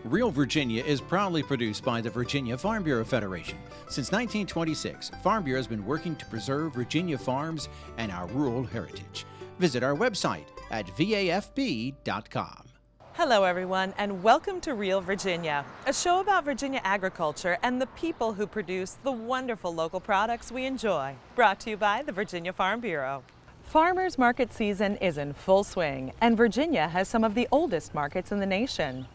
Real Virginia is proudly produced by the Virginia Farm Bureau Federation. Since 1926, Farm Bureau has been working to preserve Virginia farms and our rural heritage. Visit our website at vafb.com. Hello everyone, and welcome to Real Virginia, a show about Virginia agriculture and the people who produce the wonderful local products we enjoy. Brought to you by the Virginia Farm Bureau. Farmers market season is in full swing, and Virginia has some of the oldest markets in the nation.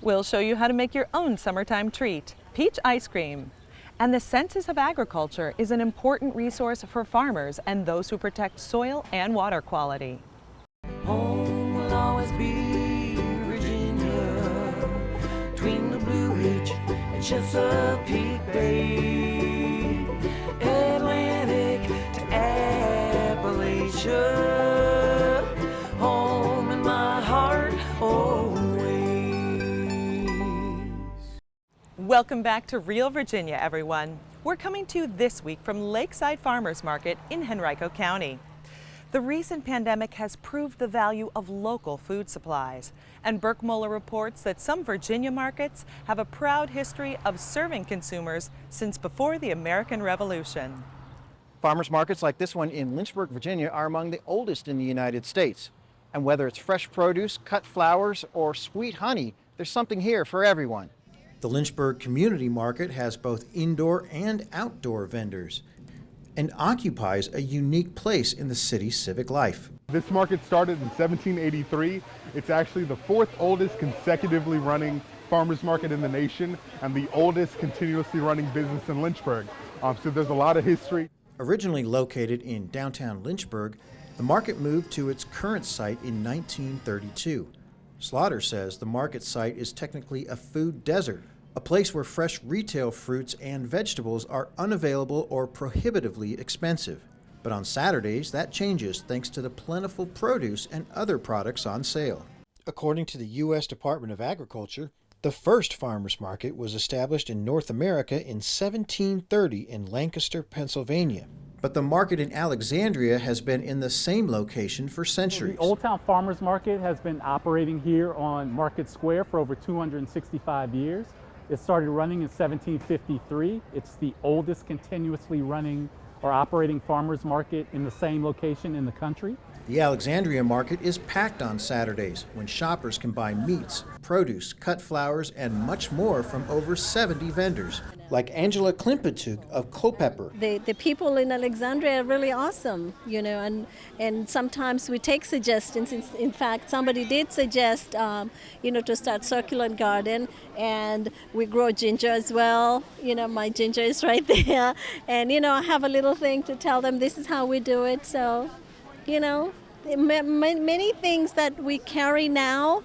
We'll show you how to make your own summertime treat, peach ice cream. And the Census of Agriculture is an important resource for farmers and those who protect soil and water quality. Home will always be Virginia, between the Blue Ridge and Chesapeake Bay, Atlantic to Appalachia, home in my heart always. Welcome back to Real Virginia, everyone. We're coming to you this week from Lakeside Farmers Market in Henrico County. The recent pandemic has proved the value of local food supplies, and Burke Muller reports that some Virginia markets have a proud history of serving consumers since before the American Revolution. Farmers markets like this one in Lynchburg, Virginia are among the oldest in the United States. And whether it's fresh produce, cut flowers, or sweet honey, there's something here for everyone. The Lynchburg Community Market has both indoor and outdoor vendors and occupies a unique place in the city's civic life. This market started in 1783. It's actually the fourth oldest consecutively running farmers market in the nation and the oldest continuously running business in Lynchburg. So there's a lot of history. Originally located in downtown Lynchburg, the market moved to its current site in 1932. Slaughter says the market site is technically a food desert, a place where fresh retail fruits and vegetables are unavailable or prohibitively expensive. But on Saturdays, that changes thanks to the plentiful produce and other products on sale. According to the U.S. Department of Agriculture, the first farmers market was established in North America in 1730 in Lancaster, Pennsylvania. But the market in Alexandria has been in the same location for centuries. The Old Town Farmers Market has been operating here on Market Square for over 265 years. It started running in 1753. It's the oldest continuously running or operating farmers market in the same location in the country. The Alexandria market is packed on Saturdays when shoppers can buy meats, produce, cut flowers, and much more from over 70 vendors, like Angela Klimpatug of Culpeper. The people in Alexandria are really awesome, and sometimes we take suggestions. In fact, somebody did suggest, to start succulent garden, and we grow ginger as well. My ginger is right there, and I have a little thing to tell them this is how we do it. So, many things that we carry now,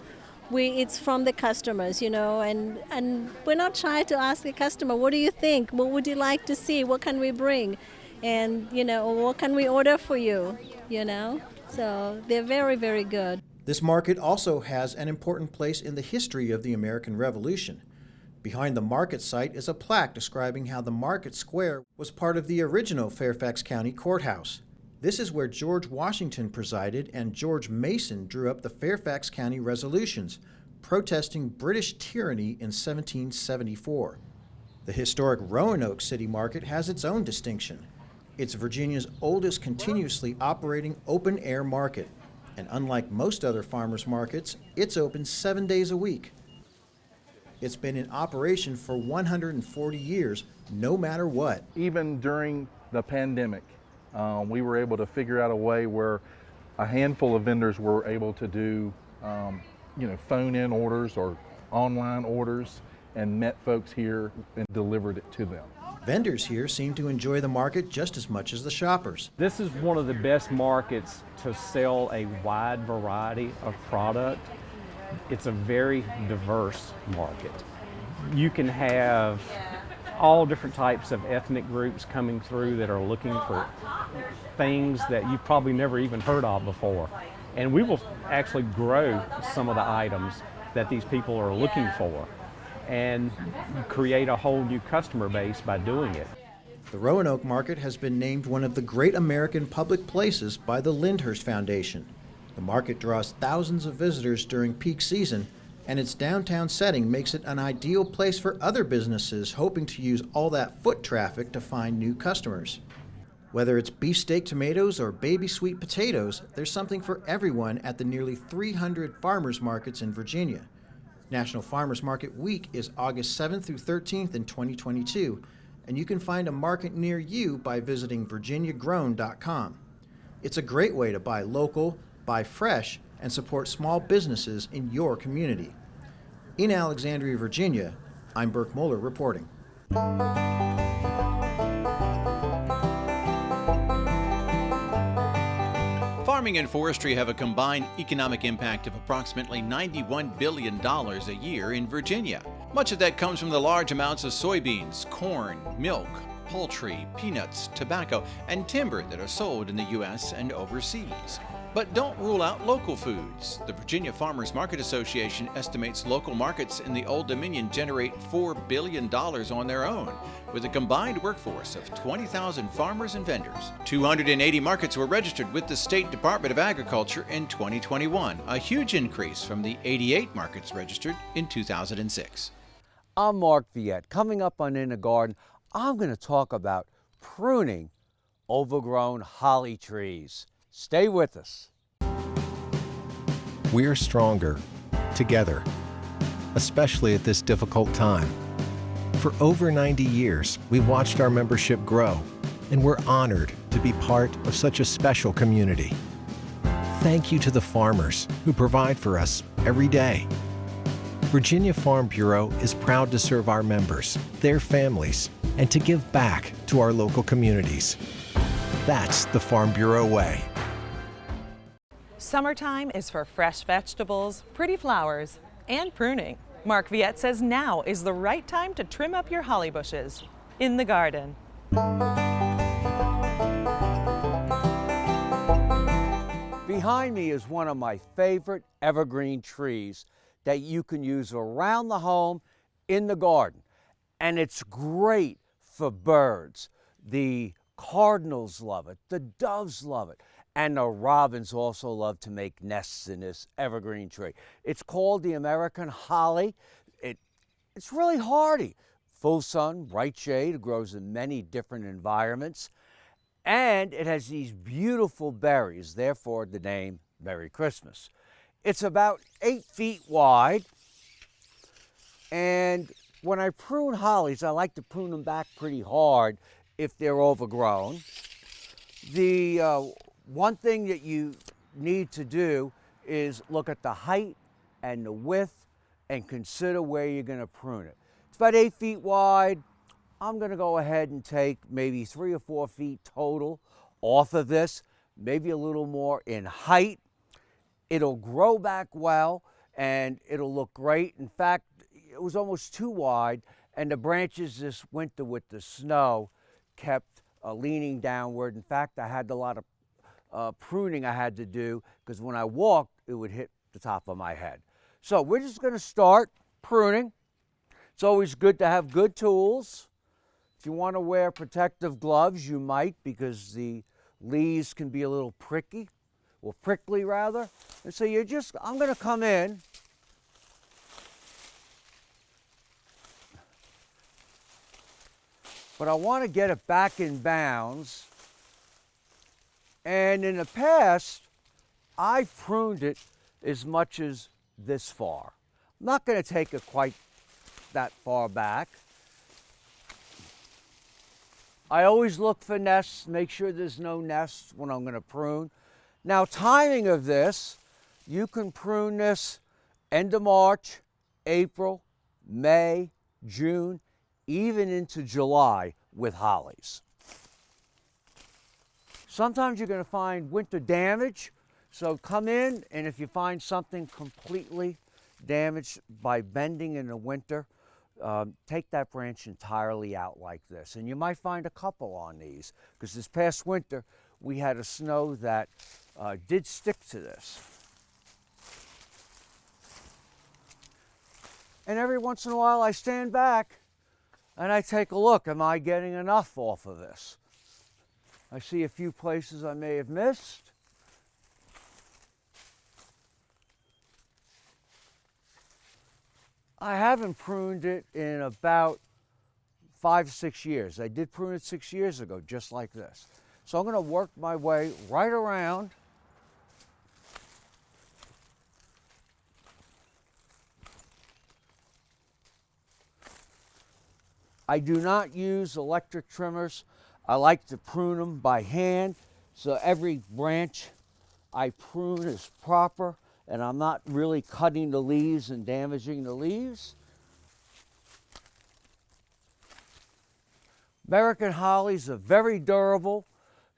it's from the customers, and we're not shy to ask the customer, what do you think? What would you like to see? What can we bring? And, what can we order for you? So they're very, very good. This market also has an important place in the history of the American Revolution. Behind the market site is a plaque describing how the market square was part of the original Fairfax County Courthouse. This is where George Washington presided and George Mason drew up the Fairfax County resolutions, protesting British tyranny in 1774. The historic Roanoke City Market has its own distinction. It's Virginia's oldest continuously operating open-air market, and unlike most other farmers markets, it's open 7 days a week. It's been in operation for 140 years, no matter what. Even during the pandemic, we were able to figure out a way where a handful of vendors were able to do, phone-in orders or online orders and met folks here and delivered it to them. Vendors here seem to enjoy the market just as much as the shoppers. This is one of the best markets to sell a wide variety of product. It's a very diverse market. You can have all different types of ethnic groups coming through that are looking for things that you've probably never even heard of before. And we will actually grow some of the items that these people are looking for and create a whole new customer base by doing it. The Roanoke Market has been named one of the great American public places by the Lyndhurst Foundation. The market draws thousands of visitors during peak season and its downtown setting makes it an ideal place for other businesses hoping to use all that foot traffic to find new customers. Whether it's beefsteak tomatoes or baby sweet potatoes, there's something for everyone at the nearly 300 farmers markets in Virginia. National Farmers Market Week is August 7th through 13th in 2022, and you can find a market near you by visiting virginiagrown.com. It's a great way to buy local, buy fresh, and support small businesses in your community. In Alexandria, Virginia, I'm Burke Moeller reporting. Farming and forestry have a combined economic impact of approximately $91 billion a year in Virginia. Much of that comes from the large amounts of soybeans, corn, milk, poultry, peanuts, tobacco, and timber that are sold in the U.S. and overseas. But don't rule out local foods. The Virginia Farmers Market Association estimates local markets in the Old Dominion generate $4 billion on their own, with a combined workforce of 20,000 farmers and vendors. 280 markets were registered with the State Department of Agriculture in 2021, a huge increase from the 88 markets registered in 2006. I'm Mark Viette. Coming up on In the Garden, I'm going to talk about pruning overgrown holly trees. Stay with us. We're stronger together, especially at this difficult time. For over 90 years, we've watched our membership grow, and we're honored to be part of such a special community. Thank you to the farmers who provide for us every day. Virginia Farm Bureau is proud to serve our members, their families, and to give back to our local communities. That's the Farm Bureau way. Summertime is for fresh vegetables, pretty flowers, and pruning. Mark Viette says now is the right time to trim up your holly bushes in the garden. Behind me is one of my favorite evergreen trees that you can use around the home in the garden. And it's great for birds. The cardinals love it, the doves love it, and the robins also love to make nests in this evergreen tree. It's called the American holly. It's really hardy. Full sun, bright shade, it grows in many different environments, and it has these beautiful berries, therefore the name Merry Christmas. It's about 8 feet wide, and when I prune hollies, I like to prune them back pretty hard if they're overgrown. The one thing that you need to do is look at the height and the width and consider where you're going to prune it. It's about 8 feet wide. I'm going to go ahead and take maybe 3 or 4 feet total off of this, maybe a little more in height. It'll grow back well and it'll look great. In fact, it was almost too wide, and the branches this winter with the snow kept leaning downward. In fact, I had a lot of pruning I had to do because when I walked, it would hit the top of my head. So we're just going to start pruning. It's always good to have good tools. If you want to wear protective gloves, you might, because the leaves can be a little prickly rather. And so I'm going to come in but I want to get it back in bounds. And in the past, I've pruned it as much as this far. I'm not going to take it quite that far back. I always look for nests, make sure there's no nests when I'm going to prune. Now, timing of this, you can prune this end of March, April, May, June, even into July with hollies. Sometimes you're going to find winter damage, so come in, and if you find something completely damaged by bending in the winter, take that branch entirely out like this. And you might find a couple on these, because this past winter we had a snow that did stick to this. And every once in a while I stand back and I take a look. Am I getting enough off of this? I see a few places I may have missed. I haven't pruned it in about 5 or 6 years. I did prune it 6 years ago, just like this. So I'm going to work my way right around. I do not use electric trimmers. I like to prune them by hand, so every branch I prune is proper, and I'm not really cutting the leaves and damaging the leaves. American hollies are very durable.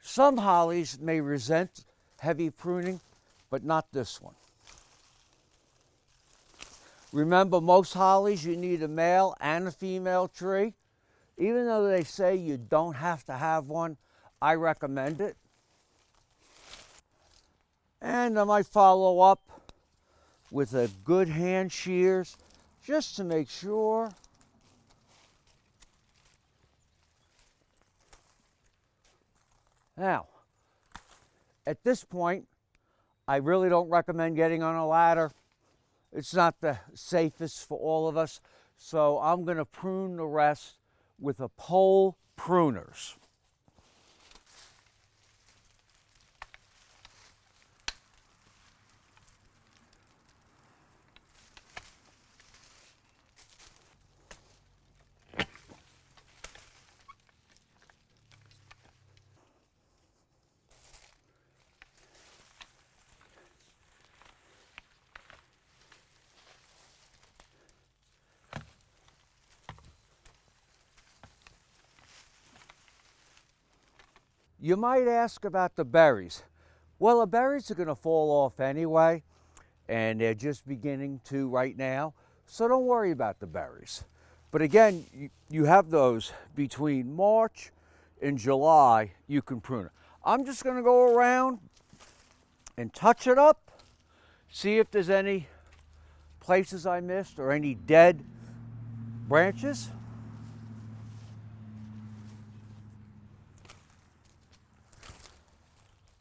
Some hollies may resent heavy pruning, but not this one. Remember, most hollies you need a male and a female tree. Even though they say you don't have to have one, I recommend it. And I might follow up with a good hand shears just to make sure. Now, at this point, I really don't recommend getting on a ladder. It's not the safest for all of us, so I'm going to prune the rest with a pole pruners. You might ask about the berries. Well, the berries are going to fall off anyway, and they're just beginning to right now, so don't worry about the berries. But again, you have those between March and July, you can prune it. I'm just going to go around and touch it up, see if there's any places I missed or any dead branches.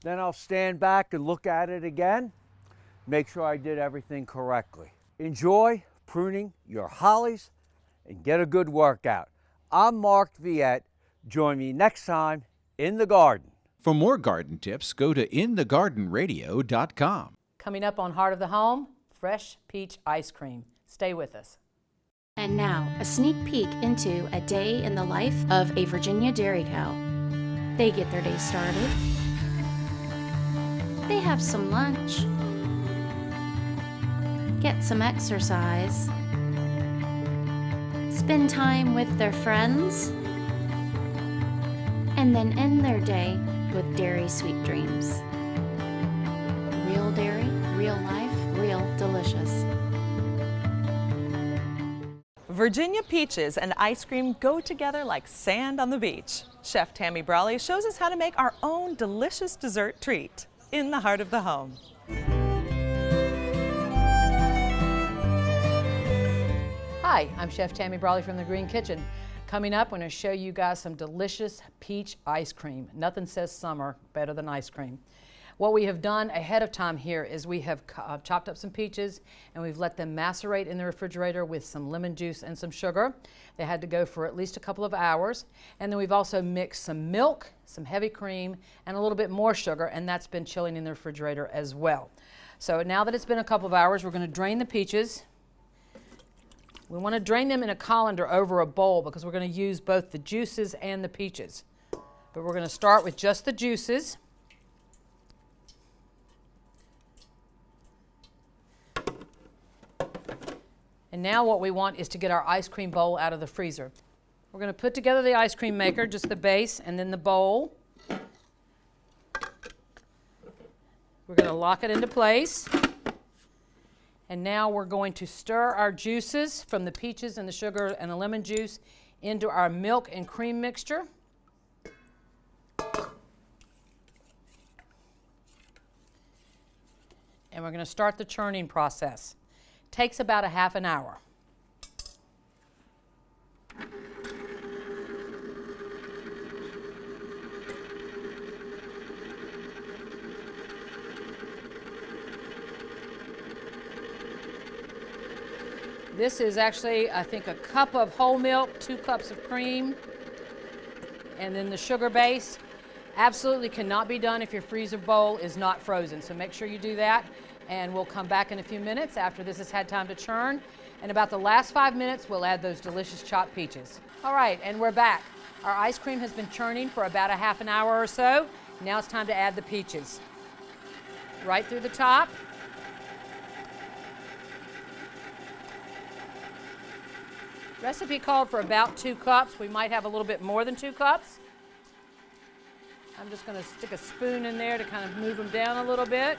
Then I'll stand back and look at it again, make sure I did everything correctly. Enjoy pruning your hollies and get a good workout. I'm Mark Viette. Join me next time in the garden. For more garden tips, go to inthegardenradio.com. Coming up on Heart of the Home, fresh peach ice cream. Stay with us. And now, a sneak peek into a day in the life of a Virginia dairy cow. They get their day started. They have some lunch, get some exercise, spend time with their friends, and then end their day with dairy sweet dreams. Real dairy, real life, real delicious. Virginia peaches and ice cream go together like sand on the beach. Chef Tammy Brawley shows us how to make our own delicious dessert treat in the heart of the home. Hi, I'm Chef Tammy Brawley from the Green Kitchen. Coming up, I'm going to show you guys some delicious peach ice cream. Nothing says summer better than ice cream. What we have done ahead of time here is we have chopped up some peaches and we've let them macerate in the refrigerator with some lemon juice and some sugar. They had to go for at least a couple of hours. And then we've also mixed some milk, some heavy cream, and a little bit more sugar, and that's been chilling in the refrigerator as well. So now that it's been a couple of hours, we're going to drain the peaches. We want to drain them in a colander over a bowl because we're going to use both the juices and the peaches. But we're going to start with just the juices. And now what we want is to get our ice cream bowl out of the freezer. We're going to put together the ice cream maker, just the base, and then the bowl. We're going to lock it into place. And now we're going to stir our juices from the peaches and the sugar and the lemon juice into our milk and cream mixture. And we're going to start the churning process. Takes about a half an hour. This is actually, I think, a cup of whole milk, 2 cups of cream, and then the sugar base. Absolutely cannot be done if your freezer bowl is not frozen, so make sure you do that. And we'll come back in a few minutes after this has had time to churn. In about the last 5 minutes, we'll add those delicious chopped peaches. All right, and we're back. Our ice cream has been churning for about a half an hour or so. Now it's time to add the peaches. Right through the top. Recipe called for about 2 cups. We might have a little bit more than 2 cups. I'm just going to stick a spoon in there to kind of move them down a little bit.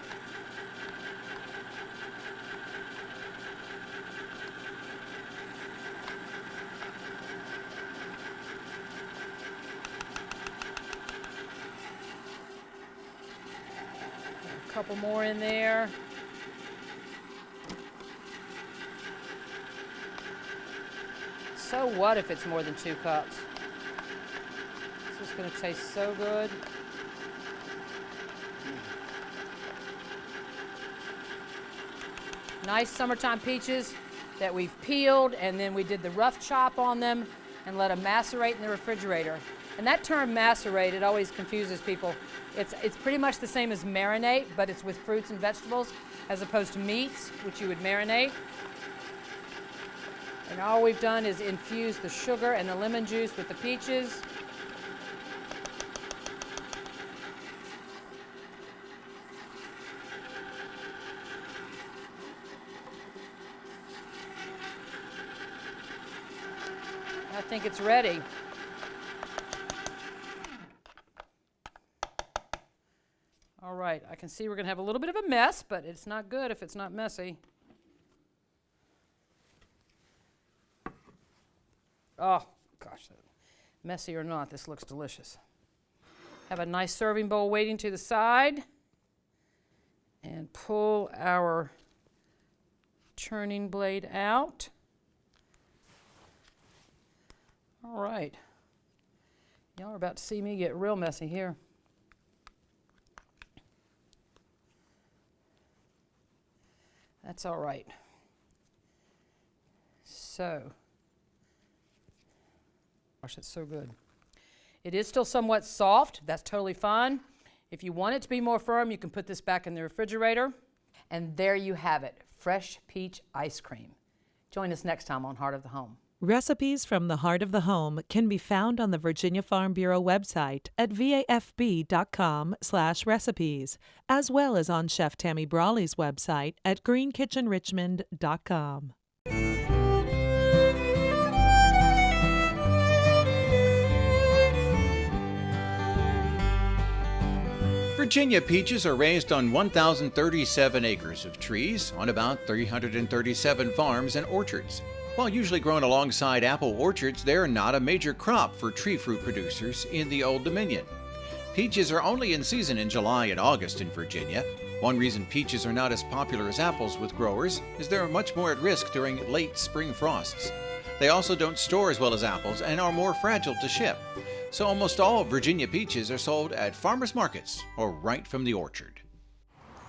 A couple more in there. So what if it's more than 2 cups? This is going to taste so good. Nice summertime peaches that we've peeled, and then we did the rough chop on them and let them macerate in the refrigerator. And that term macerate, it always confuses people. It's pretty much the same as marinate, but it's with fruits and vegetables as opposed to meats, which you would marinate. And all we've done is infuse the sugar and the lemon juice with the peaches. I think it's ready. All right, I can see we're going to have a little bit of a mess, but it's not good if it's not messy. Oh, gosh, messy or not, this looks delicious. Have a nice serving bowl waiting to the side. And pull our churning blade out. All right. Y'all are about to see me get real messy here. That's all right. So, gosh, it's so good. It is still somewhat soft. That's totally fine. If you want it to be more firm, you can put this back in the refrigerator. And there you have it, fresh peach ice cream. Join us next time on Heart of the Home. Recipes from the Heart of the Home can be found on the Virginia Farm Bureau website at vafb.com/recipes, as well as on Chef Tammy Brawley's website at greenkitchenrichmond.com. Virginia peaches are raised on 1,037 acres of trees on about 337 farms and orchards. While usually grown alongside apple orchards, they are not a major crop for tree fruit producers in the Old Dominion. Peaches are only in season in July and August in Virginia. One reason peaches are not as popular as apples with growers is they're much more at risk during late spring frosts. They also don't store as well as apples and are more fragile to ship. So almost all Virginia peaches are sold at farmers markets or right from the orchard.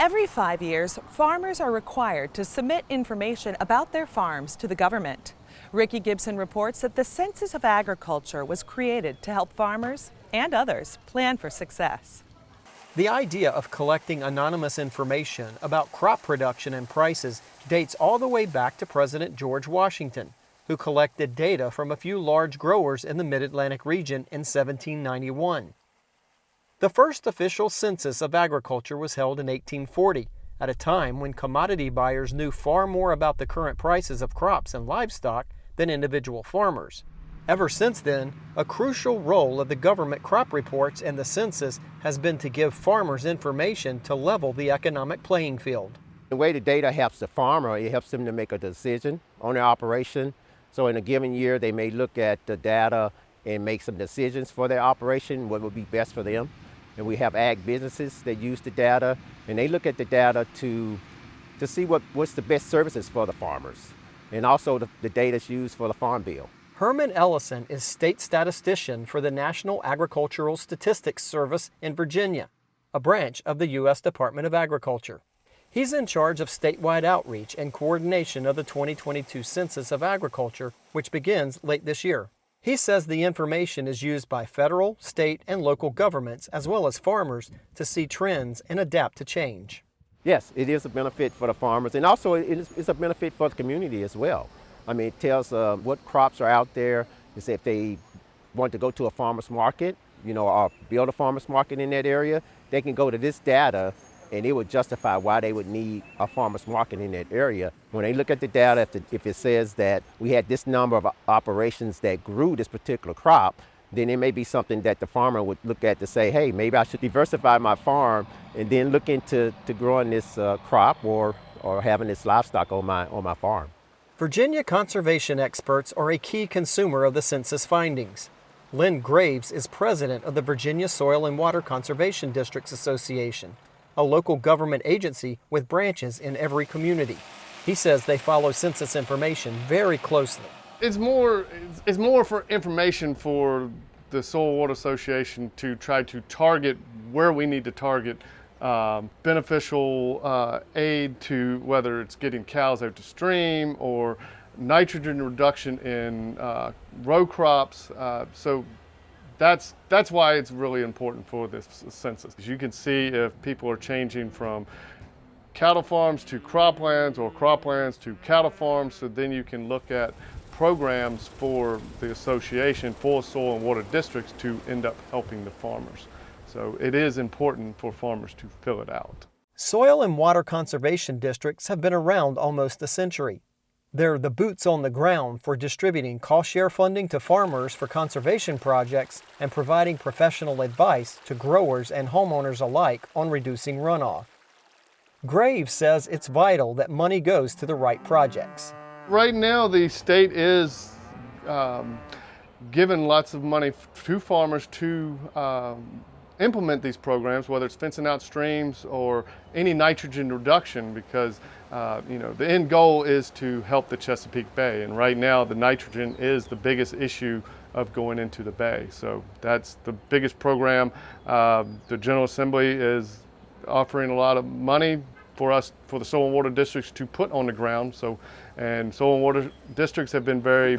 Every 5 years, farmers are required to submit information about their farms to the government. Ricky Gibson reports that the Census of Agriculture was created to help farmers and others plan for success. The idea of collecting anonymous information about crop production and prices dates all the way back to President George Washington, who collected data from a few large growers in the Mid-Atlantic region in 1791. The first official census of agriculture was held in 1840, at a time when commodity buyers knew far more about the current prices of crops and livestock than individual farmers. Ever since then, a crucial role of the government crop reports and the census has been to give farmers information to level the economic playing field. The way the data helps the farmer, it helps them to make a decision on their operation. So in a given year, they may look at the data and make some decisions for their operation, what would be best for them. And we have ag businesses that use the data, and they look at the data to see what's the best services for the farmers, and also the data is used for the Farm Bill. Herman Ellison is state statistician for the National Agricultural Statistics Service in Virginia, a branch of the U.S. Department of Agriculture. He's in charge of statewide outreach and coordination of the 2022 Census of Agriculture, which begins late this year. He says the information is used by federal, state, and local governments, as well as farmers, to see trends and adapt to change. Yes, it is a benefit for the farmers, and also it's a benefit for the community as well. I mean, it tells what crops are out there. You say if they want to go to a farmer's market, or build a farmer's market in that area, they can go to this data and it would justify why they would need a farmer's market in that area. When they look at the data, if it says that we had this number of operations that grew this particular crop, then it may be something that the farmer would look at to say, hey, maybe I should diversify my farm and then look into growing this crop or having this livestock on my farm. Virginia conservation experts are a key consumer of the census findings. Lynn Graves is president of the Virginia Soil and Water Conservation Districts Association, a local government agency with branches in every community. He says they follow census information very closely. It's more for information for the Soil and Water Association to try to target where we need to target beneficial aid to whether it's getting cows out to stream or nitrogen reduction in row crops. So that's why it's really important for this census. You can see if people are changing from cattle farms to croplands or croplands to cattle farms, so then you can look at programs for the association for soil and water districts to end up helping the farmers. So it is important for farmers to fill it out. Soil and water conservation districts have been around almost a century. They're the boots on the ground for distributing cost-share funding to farmers for conservation projects and providing professional advice to growers and homeowners alike on reducing runoff. Graves says it's vital that money goes to the right projects. Right now, the state is giving lots of money to farmers to implement these programs, whether it's fencing out streams or any nitrogen reduction, because the end goal is to help the Chesapeake Bay, and right now the nitrogen is the biggest issue of going into the bay. So that's the biggest program. The General Assembly is offering a lot of money for the soil and water districts to put on the ground. And soil and water districts have been very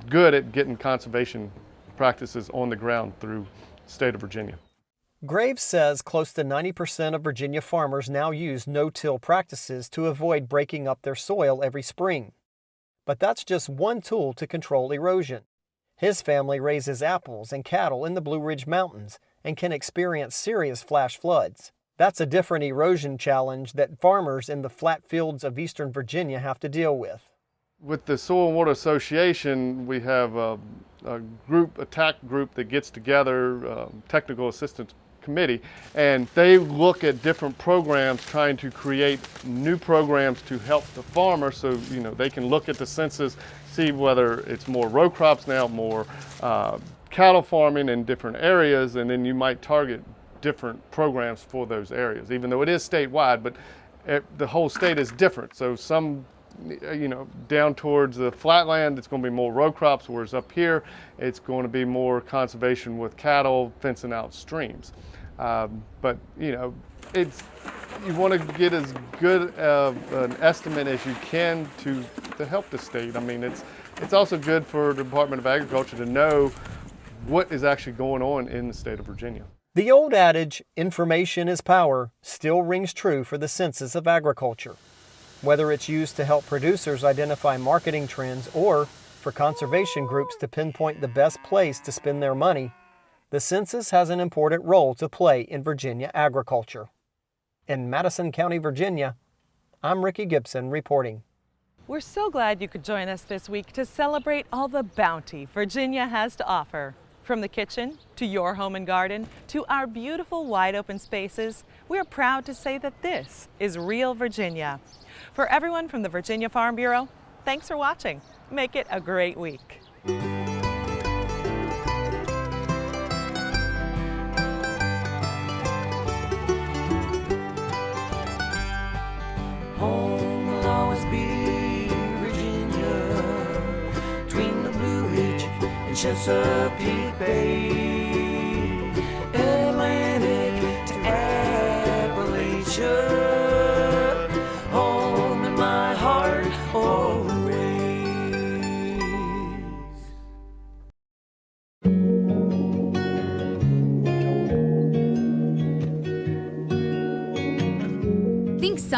good at getting conservation practices on the ground through the state of Virginia. Graves says close to 90% of Virginia farmers now use no-till practices to avoid breaking up their soil every spring. But that's just one tool to control erosion. His family raises apples and cattle in the Blue Ridge Mountains and can experience serious flash floods. That's a different erosion challenge that farmers in the flat fields of eastern Virginia have to deal with. With the Soil and Water Association, we have a attack group that gets together, technical assistance committee, and they look at different programs, trying to create new programs to help the farmer, so they can look at the census, see whether it's more row crops now, more cattle farming in different areas, and then you might target different programs for those areas, even though it is statewide, but the whole state is different. So some, down towards the flatland, it's going to be more row crops, whereas up here, it's going to be more conservation with cattle, fencing out streams. But you want to get as good of an estimate as you can to help the state. I mean, it's also good for the Department of Agriculture to know what is actually going on in the state of Virginia. The old adage, information is power, still rings true for the Census of Agriculture. Whether it's used to help producers identify marketing trends or for conservation groups to pinpoint the best place to spend their money, the census has an important role to play in Virginia agriculture. In Madison County, Virginia, I'm Ricky Gibson reporting. We're so glad you could join us this week to celebrate all the bounty Virginia has to offer. From the kitchen, to your home and garden, to our beautiful wide open spaces, we're proud to say that this is Real Virginia. For everyone from the Virginia Farm Bureau, thanks for watching. Make it a great week. Home will always be Virginia, between the Blue Ridge and Chesapeake Bay, Atlantic to Appalachia.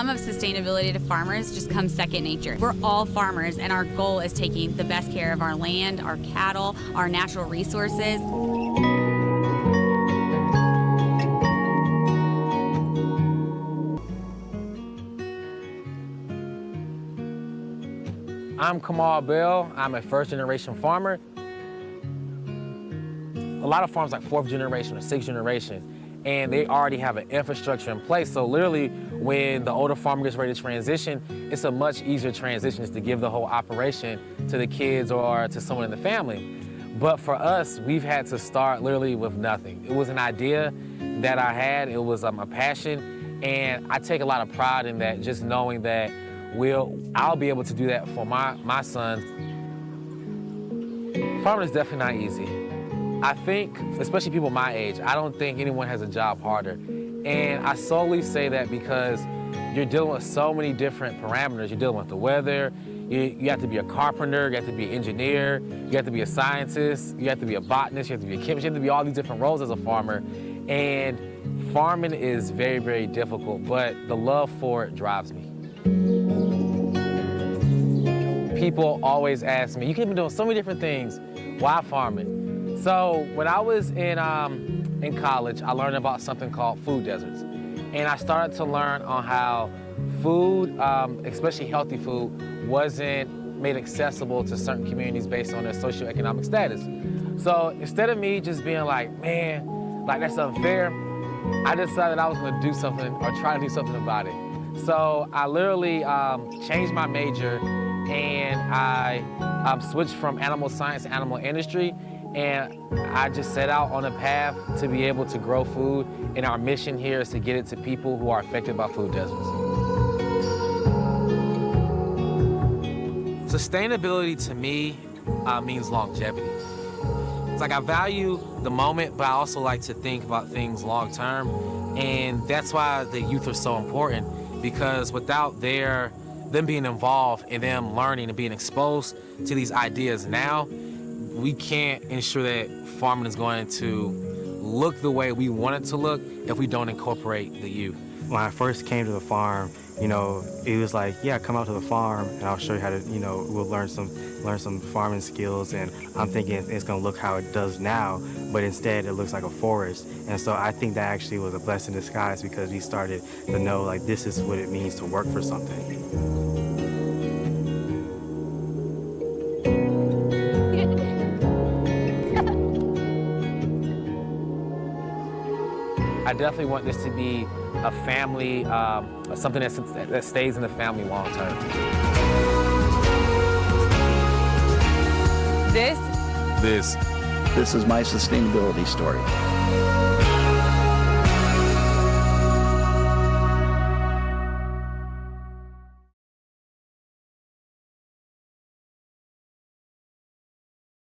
Some of sustainability to farmers just comes second nature. We're all farmers, and our goal is taking the best care of our land, our cattle, our natural resources. I'm Kamal Bell. I'm a first-generation farmer. A lot of farms like fourth generation or sixth generation, and they already have an infrastructure in place. So literally, when the older farmer gets ready to transition, it's a much easier transition just to give the whole operation to the kids or to someone in the family. But for us, we've had to start literally with nothing. It was an idea that I had. It was a passion, and I take a lot of pride in that, just knowing that I'll be able to do that for my sons. Farming is definitely not easy. I think, especially people my age, I don't think anyone has a job harder. And I solely say that because you're dealing with so many different parameters. You're dealing with the weather, you have to be a carpenter, you have to be an engineer, you have to be a scientist, you have to be a botanist, you have to be a chemist, you have to be all these different roles as a farmer. And farming is very, very difficult, but the love for it drives me. People always ask me, you can be doing so many different things, why farming? So when I was in college, I learned about something called food deserts. And I started to learn on how food, especially healthy food, wasn't made accessible to certain communities based on their socioeconomic status. So instead of me just being like, man, like that's unfair, I decided I was gonna do something or try to do something about it. So I literally changed my major and I switched from animal science to animal industry, and I just set out on a path to be able to grow food, and our mission here is to get it to people who are affected by food deserts. Sustainability to me means longevity. It's like I value the moment, but I also like to think about things long term, and that's why the youth are so important, because without them being involved and them learning and being exposed to these ideas now, we can't ensure that farming is going to look the way we want it to look if we don't incorporate the youth. When I first came to the farm, you know, it was like, yeah, come out to the farm and I'll show you how to, you know, we'll learn some farming skills, and I'm thinking it's gonna look how it does now, but instead it looks like a forest. And so I think that actually was a blessing in disguise, because we started to know like this is what it means to work for something. I definitely want this to be a family, something that stays in the family long term. This is my sustainability story.